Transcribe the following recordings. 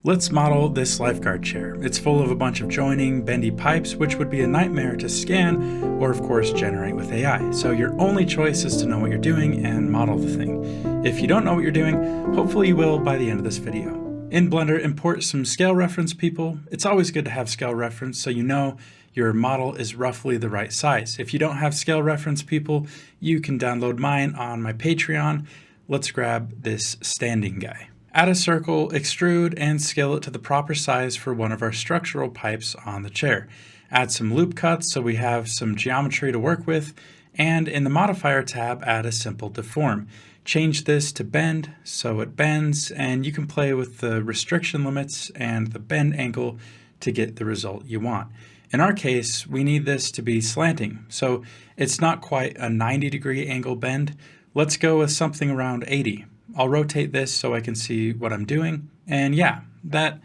Let's model this lifeguard chair. It's full of a bunch of joining, bendy pipes, which would be a nightmare to scan or of course generate with AI. So your only choice is to know what you're doing and model the thing. If you don't know what you're doing, hopefully you will by the end of this video. In Blender, import some scale reference people. It's always good to have scale reference so you know your model is roughly the right size. If you don't have scale reference people, you can download mine on my Patreon. Let's grab this standing guy. Add a circle, extrude, and scale it to the proper size for one of our structural pipes on the chair. Add some loop cuts so we have some geometry to work with, and in the modifier tab, add a simple deform. Change this to bend so it bends, and you can play with the restriction limits and the bend angle to get the result you want. In our case, we need this to be slanting, so it's not quite a 90-degree angle bend. Let's go with something around 80. I'll rotate this so I can see what I'm doing. And yeah, that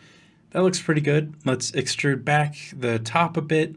looks pretty good. Let's extrude back the top a bit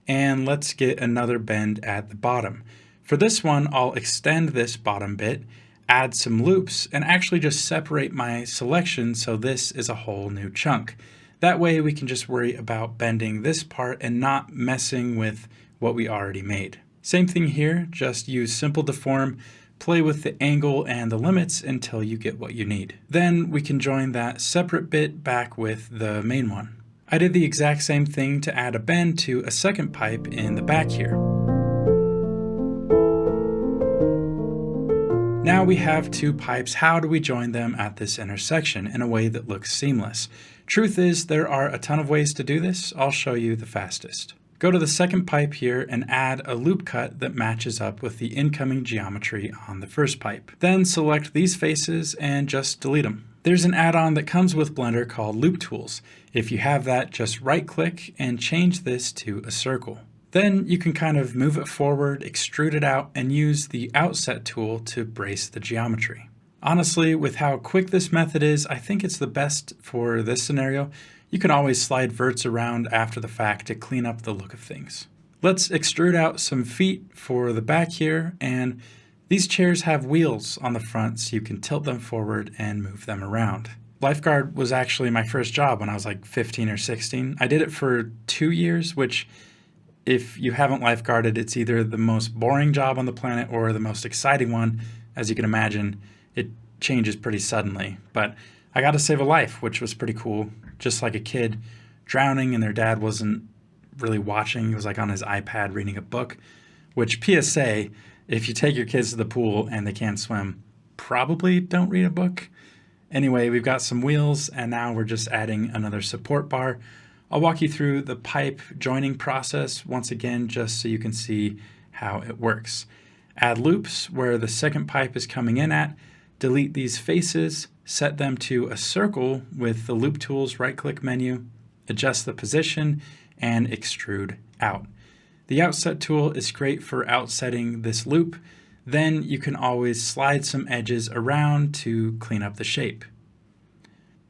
and let's get another bend at the bottom. For this one, I'll extend this bottom bit, add some loops, and actually just separate my selection so this is a whole new chunk. That way we can just worry about bending this part and not messing with what we already made. Same thing here, just use simple deform, play with the angle and the limits until you get what you need. Then we can join that separate bit back with the main one. I did the exact same thing to add a bend to a second pipe in the back here. Now we have two pipes. How do we join them at this intersection in a way that looks seamless? Truth is, there are a ton of ways to do this. I'll show you the fastest. Go to the second pipe here and add a loop cut that matches up with the incoming geometry on the first pipe. Then select these faces and just delete them. There's an add-on that comes with Blender called Loop Tools. If you have that, just right-click and change this to a circle. Then you can kind of move it forward, extrude it out, and use the Outset tool to brace the geometry. Honestly, with how quick this method is, I think it's the best for this scenario. You can always slide verts around after the fact to clean up the look of things. Let's extrude out some feet for the back here, and these chairs have wheels on the front so you can tilt them forward and move them around. Lifeguard was actually my first job when I was like 15 or 16. I did it for 2 years, which if you haven't lifeguarded, it's either the most boring job on the planet or the most exciting one. As you can imagine, it changes pretty suddenly, but I got to save a life, which was pretty cool. Just like a kid drowning and their dad wasn't really watching. He was like on his iPad reading a book, which PSA, if you take your kids to the pool and they can't swim, probably don't read a book. Anyway, we've got some wheels and now we're just adding another support bar. I'll walk you through the pipe joining process once again, just so you can see how it works. Add loops where the second pipe is coming in at, delete these faces, set them to a circle with the Loop Tools right-click menu, adjust the position, and extrude out. The Outset tool is great for outsetting this loop. Then you can always slide some edges around to clean up the shape.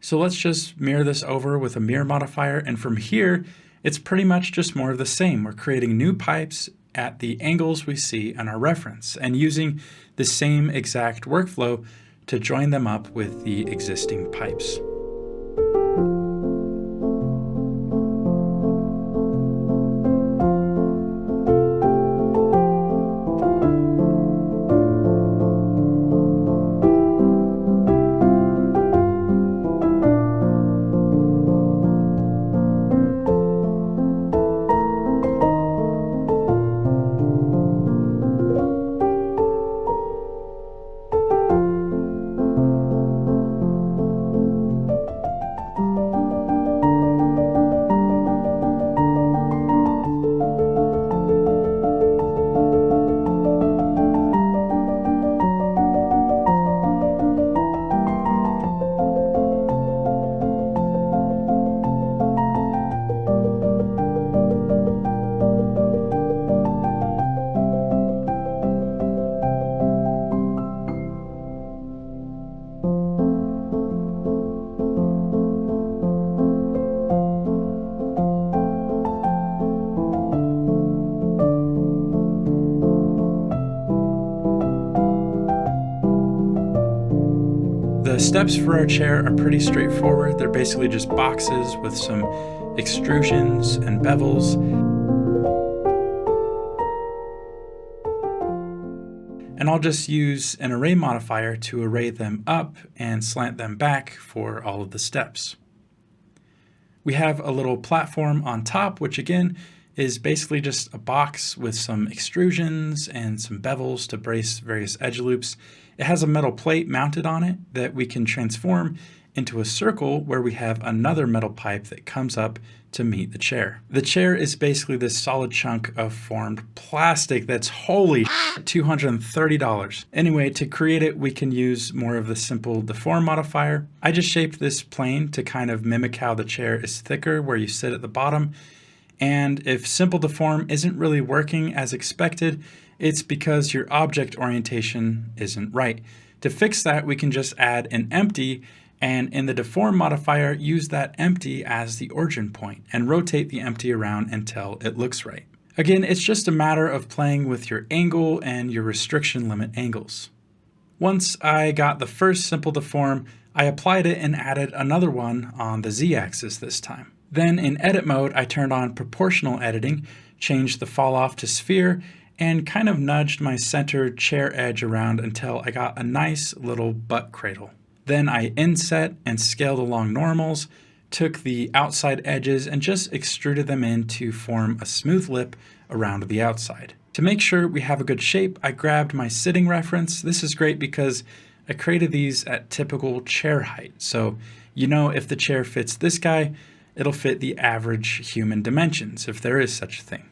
So let's just mirror this over with a mirror modifier, and from here, it's pretty much just more of the same. We're creating new pipes at the angles we see in our reference and using the same exact workflow to join them up with the existing pipes. steps for our chair are pretty straightforward. They're basically just boxes with some extrusions and bevels. And I'll just use an array modifier to array them up and slant them back for all of the steps. We have a little platform on top, which again is basically just a box with some extrusions and some bevels to brace various edge loops. It has a metal plate mounted on it that we can transform into a circle where we have another metal pipe that comes up to meet the chair. The chair is basically this solid chunk of formed plastic that's holy $230. Anyway, to create it, we can use more of the simple deform modifier. I just shaped this plane to kind of mimic how the chair is thicker where you sit at the bottom. And if simple deform isn't really working as expected, it's because your object orientation isn't right. To fix that, we can just add an empty, and in the deform modifier, use that empty as the origin point and rotate the empty around until it looks right. Again, it's just a matter of playing with your angle and your restriction limit angles. Once I got the first simple deform, I applied it and added another one on the z-axis this time. Then in edit mode, I turned on proportional editing, changed the fall off to sphere, and kind of nudged my center chair edge around until I got a nice little butt cradle. Then I inset and scaled along normals, took the outside edges and just extruded them in to form a smooth lip around the outside. To make sure we have a good shape, I grabbed my sitting reference. This is great because I created these at typical chair height. So you know if the chair fits this guy, it'll fit the average human dimensions, if there is such a thing.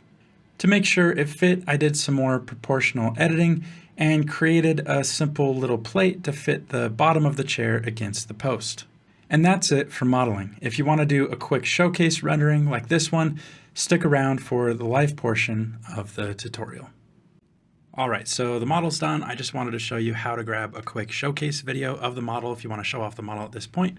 To make sure it fit, I did some more proportional editing and created a simple little plate to fit the bottom of the chair against the post. And that's it for modeling. If you want to do a quick showcase rendering like this one, stick around for the live portion of the tutorial. All right, so the model's done. I just wanted to show you how to grab a quick showcase video of the model if you want to show off the model at this point.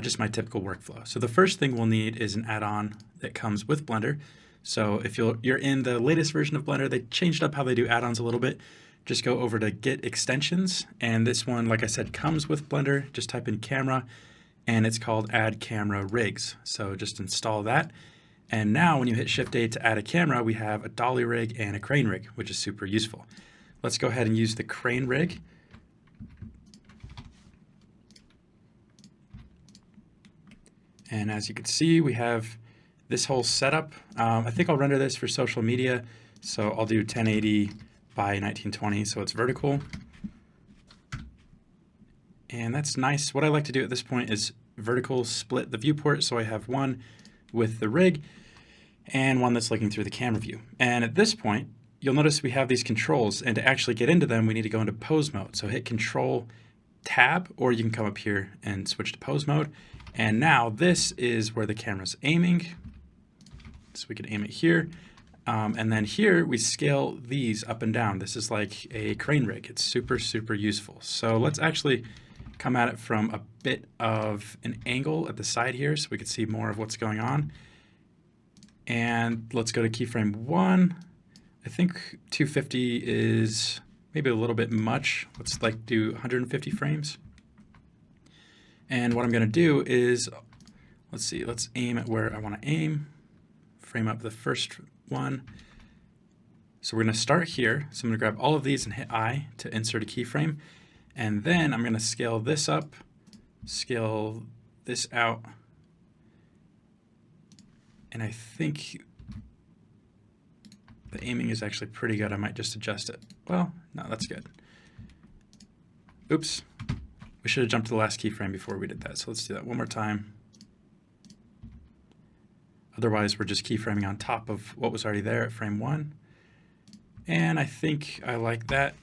Just my typical workflow. So the first thing we'll need is an add-on that comes with Blender. So if you're in the latest version of Blender, they changed up how they do add-ons a little bit. Just go over to Get Extensions, and this one, like I said, comes with Blender. Just type in camera, and it's called Add Camera Rigs. So just install that. And now when you hit Shift-A to add a camera, we have a dolly rig and a crane rig, which is super useful. Let's go ahead and use the crane rig. And as you can see, we have this whole setup. I think I'll render this for social media. So I'll do 1080 by 1920, so it's vertical. And that's nice. What I like to do at this point is vertical split the viewport, so I have one with the rig and one that's looking through the camera view. And at this point, you'll notice we have these controls, and to actually get into them, we need to go into pose mode. So hit Control Tab, or you can come up here and switch to pose mode. And now this is where the camera's aiming. So we can aim it here. And then here we scale these up and down. This is like a crane rig. It's super, super useful. So let's actually come at it from a bit of an angle at the side here so we can see more of what's going on. And let's go to keyframe 1. I think 250 is maybe a little bit much. Let's like do 150 frames. And what I'm going to do is, let's see, let's aim at where I want to aim. Frame up the first one. So we're going to start here. So I'm going to grab all of these and hit I to insert a keyframe. And then I'm going to scale this up, scale this out. And I think the aiming is actually pretty good. I might just adjust it. Well, no, that's good. Oops. We should have jumped to the last keyframe before we did that. So let's do that one more time. Otherwise, we're just keyframing on top of what was already there at frame 1. And I think I like that.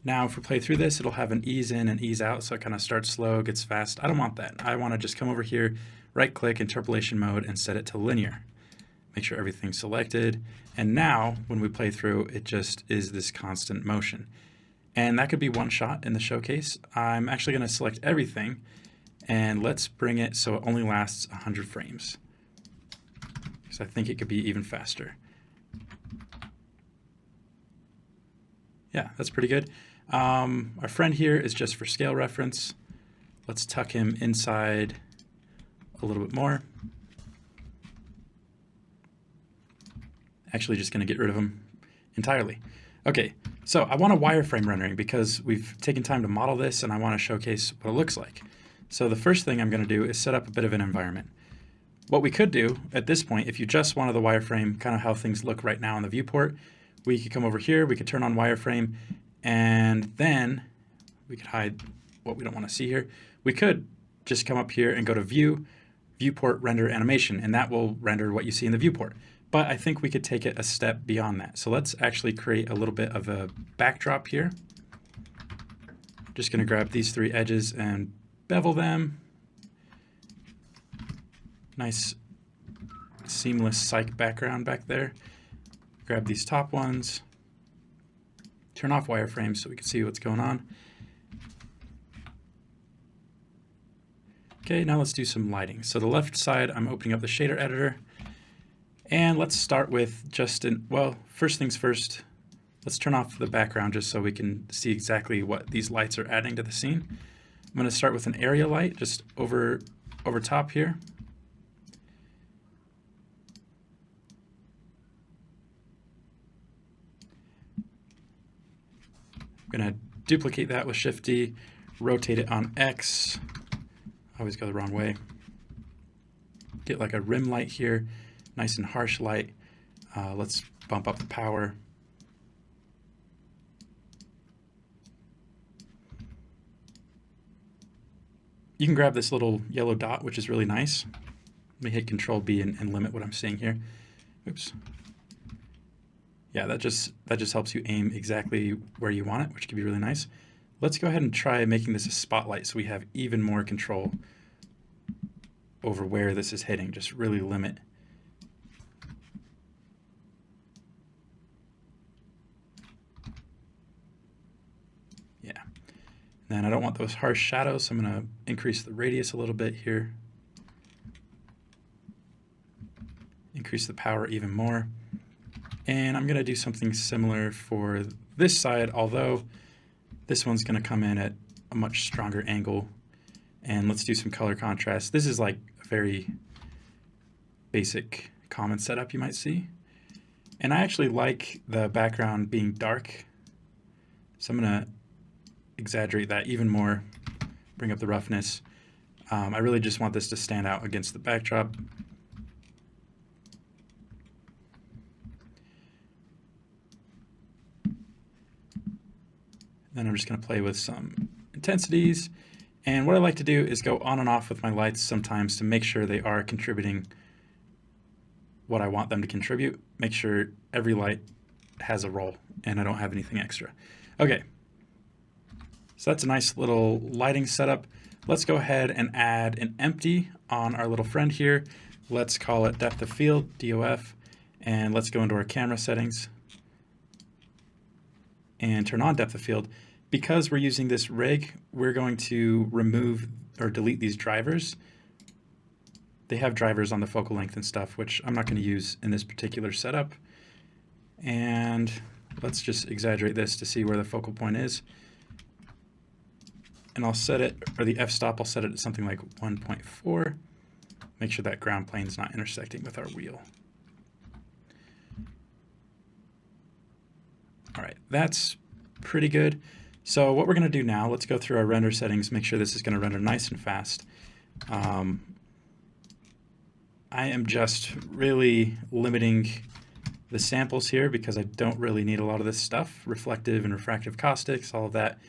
Now, if we play through this, it'll have an ease in and ease out. So it kind of starts slow, gets fast. I don't want that. I want to just come over here, right click, interpolation mode, and set it to linear. Make sure everything's selected. And now, when we play through, it just is this constant motion. And that could be one shot in the showcase. I'm actually going to select everything, and let's bring it so it only lasts 100 frames. Because I think it could be even faster. Yeah, that's pretty good. Our friend here is just for scale reference. Let's tuck him inside a little bit more. Actually just going to get rid of him entirely. Okay, so I want a wireframe rendering because we've taken time to model this and I want to showcase what it looks like. So the first thing I'm going to do is set up a bit of an environment. What we could do at this point, if you just wanted the wireframe, kind of how things look right now in the viewport, we could come over here, we could turn on wireframe, and then we could hide what we don't want to see here. We could just come up here and go to View, Viewport Render Animation, and that will render what you see in the viewport. But I think we could take it a step beyond that. So let's actually create a little bit of a backdrop here. Just going to grab these three edges and bevel them. Nice seamless cyc background back there. Grab these top ones. Turn off wireframe so we can see what's going on. Okay, now let's do some lighting. So the left side, I'm opening up the shader editor. And let's start with first things first, let's turn off the background just so we can see exactly what these lights are adding to the scene. I'm going to start with an area light just over top here. I'm going to duplicate that with Shift D, rotate it on X. I always go the wrong way. Get like a rim light here, nice and harsh light. Let's bump up the power. You can grab this little yellow dot, which is really nice. Let me hit Control B and limit what I'm seeing here. Oops. Yeah, that just helps you aim exactly where you want it, which can be really nice. Let's go ahead and try making this a spotlight so we have even more control over where this is hitting. Just really limit. Yeah. Then I don't want those harsh shadows, so I'm going to increase the radius a little bit here. Increase the power even more. And I'm going to do something similar for this side, although this one's going to come in at a much stronger angle. And let's do some color contrast. This is like a very basic common setup you might see. And I actually like the background being dark. So I'm going to exaggerate that even more, bring up the roughness. I really just want this to stand out against the backdrop. Then I'm just going to play with some intensities. And what I like to do is go on and off with my lights sometimes to make sure they are contributing what I want them to contribute. Make sure every light has a role and I don't have anything extra. Okay, so that's a nice little lighting setup. Let's go ahead and add an empty on our little friend here. Let's call it depth of field, DOF, and let's go into our camera settings and turn on depth of field. Because we're using this rig, we're going to remove or delete these drivers. They have drivers on the focal length and stuff, which I'm not going to use in this particular setup. And let's just exaggerate this to see where the focal point is. And I'll set it, or the f-stop, I'll set it at something like 1.4. Make sure that ground plane is not intersecting with our wheel. All right, that's pretty good. So what we're going to do now, let's go through our render settings, make sure this is going to render nice and fast. I am just really limiting the samples here because I don't really need a lot of this stuff. Reflective and refractive caustics, all of that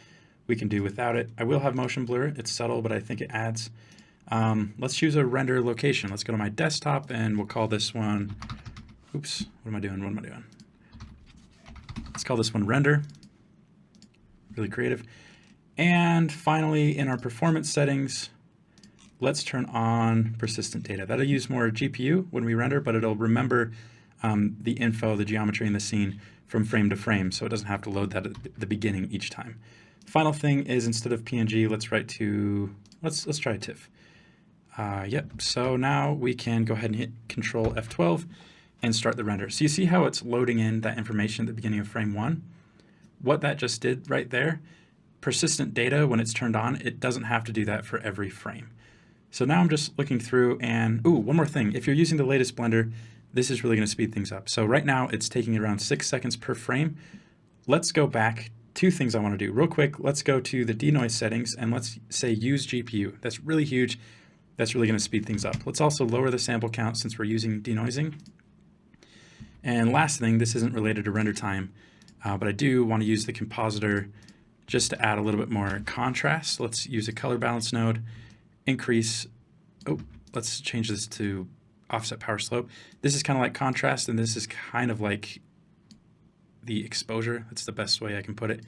we can do without it. I will have motion blur. It's subtle, but I think it adds. Let's choose a render location. Let's go to my desktop and we'll call this one, oops, what am I doing? Let's call this one render. Really creative. And finally, in our performance settings, let's turn on persistent data. That'll use more GPU when we render, but it'll remember the info, the geometry in the scene from frame to frame, so it doesn't have to load that at the beginning each time. Final thing is, instead of PNG, let's try TIFF. Yep, so now we can go ahead and hit Control F12 and start the render. So you see how it's loading in that information at the beginning of frame 1? What that just did right there persistent data, when it's turned on, it doesn't have to do that for every frame. So now I'm just looking through and, one more thing. If you're using the latest Blender, this is really going to speed things up. So right now it's taking around 6 seconds per frame. Let's go back. 2 things I want to do real quick. Let's go to the denoise settings and let's say use GPU. That's really huge. That's really going to speed things up. Let's also lower the sample count since we're using denoising. And last thing, this isn't related to render time, but I do want to use the compositor just to add a little bit more contrast. Let's use a color balance node, increase, let's change this to offset power slope. This is kind of like contrast, and this is kind of like the exposure. That's the best way I can put it.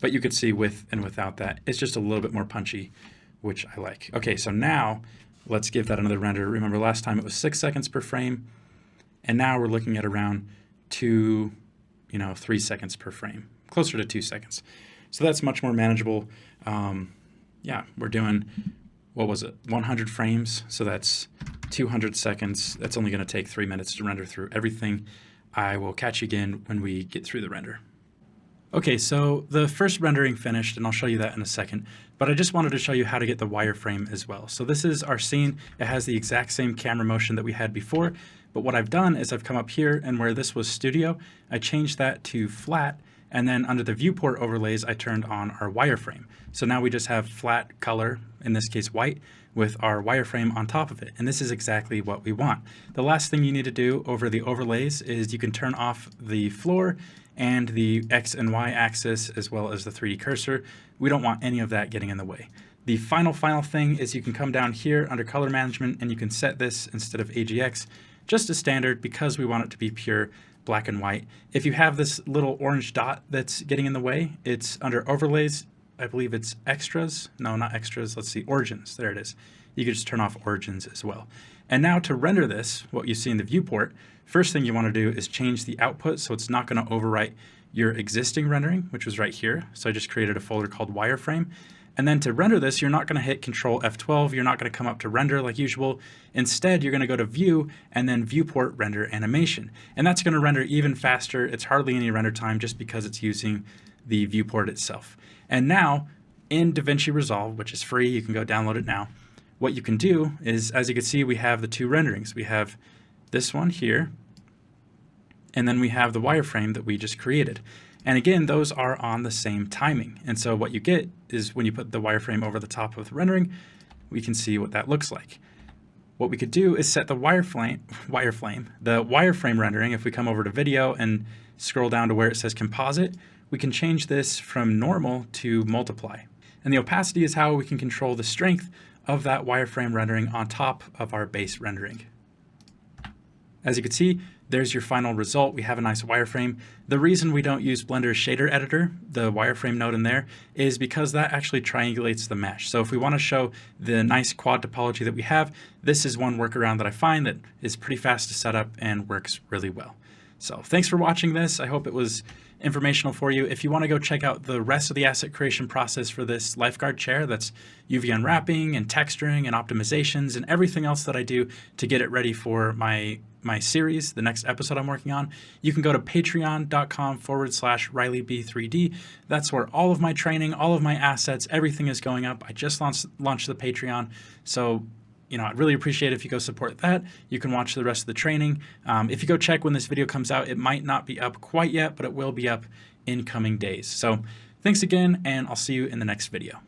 But you could see with and without that, it's just a little bit more punchy, which I like. Okay, so now let's give that another render. Remember last time it was 6 seconds per frame, and now we're looking at around 3 seconds per frame, closer to 2 seconds. So that's much more manageable. Yeah, we're doing, 100 frames. So that's 200 seconds. That's only going to take 3 minutes to render through everything. I will catch you again when we get through the render. Okay, so the first rendering finished, and I'll show you that in a second, but I just wanted to show you how to get the wireframe as well. So this is our scene. It has the exact same camera motion that we had before, but what I've done is I've come up here, and where this was studio, I changed that to flat, and then under the viewport overlays, I turned on our wireframe. So now we just have flat color, in this case white, with our wireframe on top of it. And this is exactly what we want. The last thing you need to do over the overlays is you can turn off the floor and the X and Y axis as well as the 3D cursor. We don't want any of that getting in the way. The final thing is you can come down here under color management and you can set this instead of AGX just as standard because we want it to be pure black and white. If you have this little orange dot that's getting in the way, it's under overlays. I believe it's extras. No, not extras. Let's see, origins. There it is. You can just turn off origins as well. And now to render this, what you see in the viewport, first thing you want to do is change the output so it's not going to overwrite your existing rendering, which was right here. So I just created a folder called Wireframe. And then to render this, you're not going to hit Control F12. You're not going to come up to render like usual. Instead, you're going to go to View and then Viewport Render Animation. And that's going to render even faster. It's hardly any render time just because it's using the viewport itself. And now in DaVinci Resolve, which is free, you can go download it now. What you can do is, as you can see, we have the 2 renderings. We have this one here, and then we have the wireframe that we just created. And again, those are on the same timing. And so what you get is when you put the wireframe over the top of the rendering, we can see what that looks like. What we could do is set the wireframe, the wireframe rendering. If we come over to video and scroll down to where it says composite, we can change this from normal to multiply. And the opacity is how we can control the strength of that wireframe rendering on top of our base rendering. As you can see, there's your final result. We have a nice wireframe. The reason we don't use Blender's shader editor, the wireframe node in there, is because that actually triangulates the mesh. So if we want to show the nice quad topology that we have, this is one workaround that I find that is pretty fast to set up and works really well. So thanks for watching this. I hope it was informational for you. If you want to go check out the rest of the asset creation process for this Lifeguard chair, that's UV unwrapping and texturing and optimizations and everything else that I do to get it ready for my series, the next episode I'm working on, you can go to patreon.com/RileyB3D. That's where all of my training, all of my assets, everything is going up. I just launched the Patreon. So I'd really appreciate it if you go support that. You can watch the rest of the training. If you go check when this video comes out, it might not be up quite yet, but it will be up in coming days. So thanks again, and I'll see you in the next video.